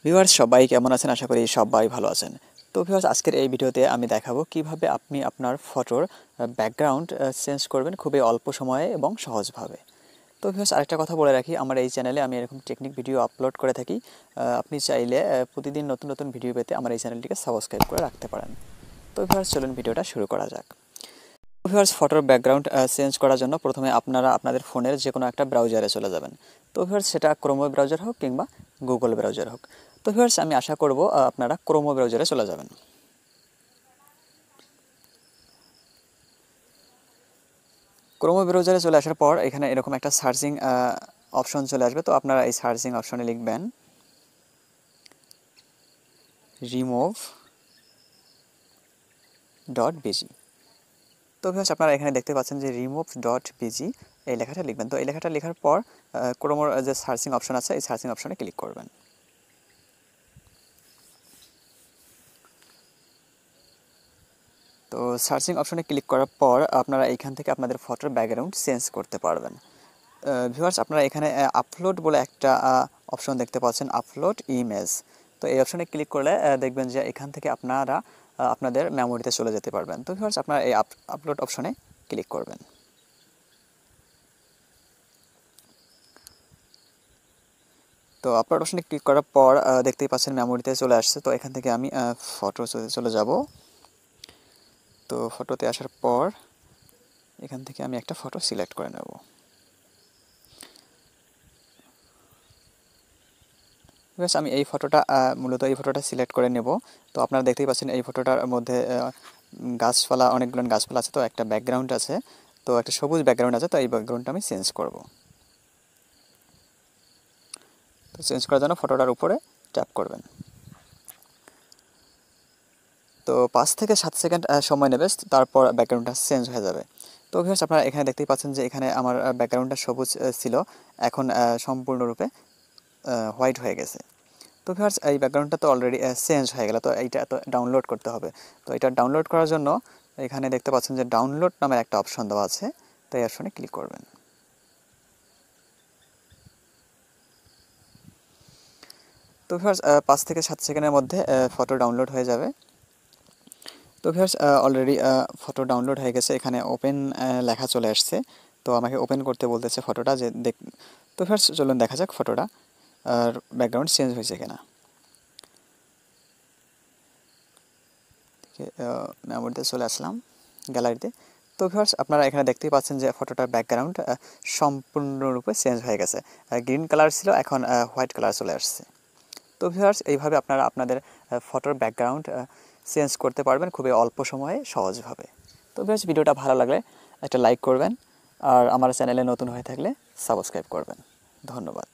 Viewers সবাই কেমন আছেন? আশা করি সবাই ভালো আছেন। তো ভিউয়ার্স আজকের এই ভিডিওতে আমি দেখাবো কিভাবে আপনি আপনার ফটোর ব্যাকগ্রাউন্ড চেঞ্জ করবেন খুবই অল্প সময়ে এবং সহজভাবে। তো ভিউয়ার্স আরেকটা কথা বলে রাখি, আমার এই চ্যানেলে আমি এরকম টেকনিক ভিডিও আপলোড করে থাকি। আপনি চাইলে প্রতিদিন নতুন নতুন ভিডিও পেতে আমার এই চ্যানেলটিকে সাবস্ক্রাইব করে রাখতে পারেন। তো ভিউয়ার্স চলুন ভিডিওটা শুরু করা যাক। ভিউয়ার্স ফটোর ব্যাকগ্রাউন্ড চেঞ্জ করার জন্য প্রথমে আপনারা আপনাদের ফোনের যে কোনো একটা ব্রাউজারে চলে যাবেন। তো ভিউয়ার্স সেটা ক্রোম ব্রাউজার হোক কিংবা গুগল ব্রাউজার হোক। তো ভিউয়ার্স আমি আশা করব আপনারা ক্রোম ব্রাউজারে চলে যাবেন। ক্রোম ব্রাউজারে চলে আসার পর এখানে এরকম একটা সার্চিং অপশন চলে আসবে। তো আপনারা এই সার্চিং অপশনে লিখবেন remove.bg। তো ভিউয়ার্স আপনারা এখানে দেখতে পাচ্ছেন যে remove.bg এই লেখাটা লিখবেন। তো এই লেখাটা লেখার পর ক্রোমোর যে সার্চিং অপশন আছে এই সার্চিং অপশনে ক্লিক করবেন। তো সার্চিং অপশনে ক্লিক করার পর আপনারা এইখান থেকে আপনাদের ফটোর ব্যাকগ্রাউন্ড চেঞ্জ করতে পারবেন। ভিউয়ার্স আপনারা এখানে আপলোড বলে একটা অপশন দেখতে পাচ্ছেন, আপলোড ইমেজ। তো এই অপশনে ক্লিক করলে দেখবেন যে এখান থেকে আপনারা আপনাদের মেমোরিতে চলে যেতে পারবেন। তো ভিউয়ার্স আপনারা এই আপলোড অপশনে ক্লিক করবেন। তো আপলোড অপশনে ক্লিক করার পর দেখতেই পাচ্ছেন মেমোরিতে চলে আসছে। তো এখান থেকে আমি ফটো চলে যাব। তো ফটোতে আসার পর এখান থেকে আমি একটা ফটো সিলেক্ট করে নেব। বেশ আমি এই ফটোটা মূলত এই ফটোটা সিলেক্ট করে নেব। তো আপনারা দেখতেই পাচ্ছেন এই ফটোটার মধ্যে গাছপালা, অনেকগুলো গাছপালা আছে। তো একটা ব্যাকগ্রাউন্ড আছে, তো একটা সবুজ ব্যাকগ্রাউন্ড আছে। তো এই ব্যাকগ্রাউন্ডটা আমি চেঞ্জ করব। তো চেঞ্জ করার জন্য ফটোটার উপরে ট্যাপ করবেন। তো 5 থেকে 7 সেকেন্ড সময় নেবে, তারপর ব্যাকগ্রাউন্ডটা চেঞ্জ হয়ে যাবে। তো ভিউয়ার্স আপনারা এখানে দেখতেই পাচ্ছেন যে এখানে আমার ব্যাকগ্রাউন্ডটা সবুজ ছিল, এখন সম্পূর্ণরূপে হোয়াইট হয়ে গেছে। তো ভিউয়ার্স এই ব্যাকগ্রাউন্ডটা তো অলরেডি চেঞ্জ হয়ে গেল। তো এইটা তো ডাউনলোড করতে হবে। তো এটা ডাউনলোড করার জন্য এখানে দেখতে পাচ্ছেন যে ডাউনলোড নামের একটা অপশন দেওয়া আছে। তো এই অপশনে ক্লিক করবেন। তো ভিউয়ার্স 5 থেকে 7 সেকেন্ডের মধ্যে ফটো ডাউনলোড হয়ে যাবে। তো ভিউয়ার্স অলরেডি ফটো ডাউনলোড হয়ে গেছে, এখানে ওপেন লেখা চলে আসছে। তো আমাকে ওপেন করতে বলতেছে ফটোটা যে তো ভিউয়ার্স চলুন দেখা যাক ফটোটা আর ব্যাকগ্রাউন্ড চেঞ্জ হয়েছে কিনা। মেমোরিতে চলে আসলাম, গ্যালারিতে। তো ভিউয়ার্স আপনারা এখানে দেখতেই পাচ্ছেন যে ফটোটার ব্যাকগ্রাউন্ড সম্পূর্ণরূপে চেঞ্জ হয়ে গেছে। গ্রিন কালার ছিল, এখন হোয়াইট কালার চলে আসছে। তো ভিউয়ার্স এইভাবে আপনারা আপনাদের ফটোর ব্যাকগ্রাউন্ড চেঞ্জ করতে পারবেন খুবই অল্প সময়ে সহজভাবে। তো ভিউয়ার্স ভিডিওটা ভালো লাগলে একটা লাইক করবেন, আর আমার চ্যানেলে নতুন হয়ে থাকলে সাবস্ক্রাইব করবেন। ধন্যবাদ।